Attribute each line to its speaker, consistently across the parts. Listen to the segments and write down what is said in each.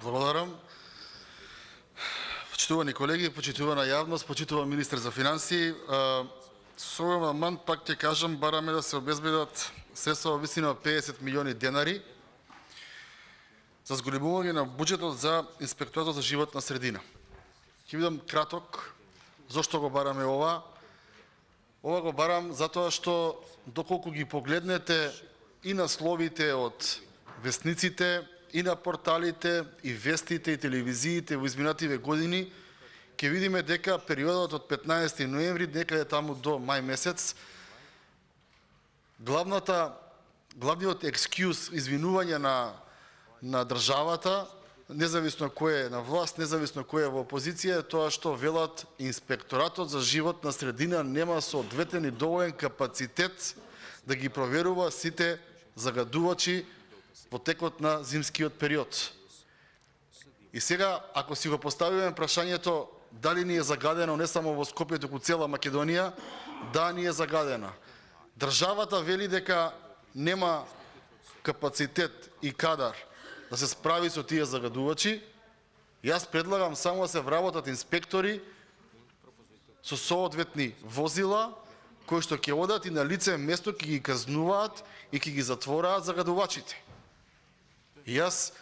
Speaker 1: Благодарам. Почитувани колеги, почитувана јавност, почитуван министер за финансии, со овој амандман пак ќе кажам бараме да се обезбедат средства во висина од 50 милиони денари за зголемување на буџетот за Инспекторатот за животна средина. Ќе бидам краток. Зошто го бараме ова? Ова го барам затоа што доколку ги погледнете и насловите од весниците, и на порталите, и вестите, и телевизиите во изминативе години, ќе видиме дека периодот од 15 ноември некаде таму до мај месец, главниот екскјуз, извинување на државата, независно кој е на власт, независно кој е во опозиција, е тоа што велат Инспекторатот за животна средина нема соодветен и доволен капацитет да ги проверува сите загадувачи во текот на зимскиот период. И сега, ако си го поставиме прашањето дали ни е загадено не само во Скопје, туку цела Македонија, да, ни е загадена. Државата вели дека нема капацитет и кадар да се справи со тие загадувачи. Јас предлагам само да се вработат инспектори со соодветни возила, кои што ќе одат и на лице место ќе ги казнуваат и ќе ги затвораат загадувачите. И јас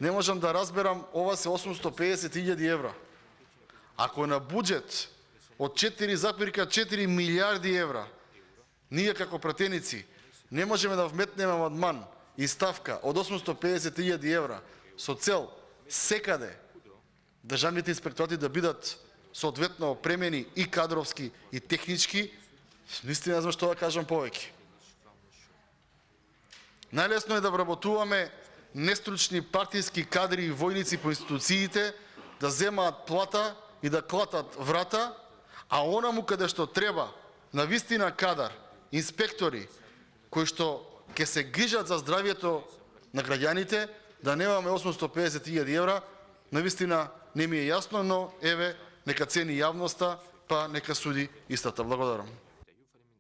Speaker 1: не можам да разберам, ова се 850.000 евра. Ако на буџет од 4,4 милиарди евра, ние како пратеници не можеме да вметнеме амандман и ставка од 850.000 евра со цел секаде државните инспекторати да бидат соодветно опремени и кадровски и технички, наистина не знам што да кажам повеќе. Најлесно е да вработуваме нестручни партиски кадри и војници по институциите, да земаат плата и да клатат врата, а онаму каде што треба, на вистина кадар, инспектори, кои што ќе се грижат за здравието на граѓаните, да немаме 850.000 евра, на вистина не ми е јасно, но еве, нека цени јавноста, па нека суди истата. Благодарам.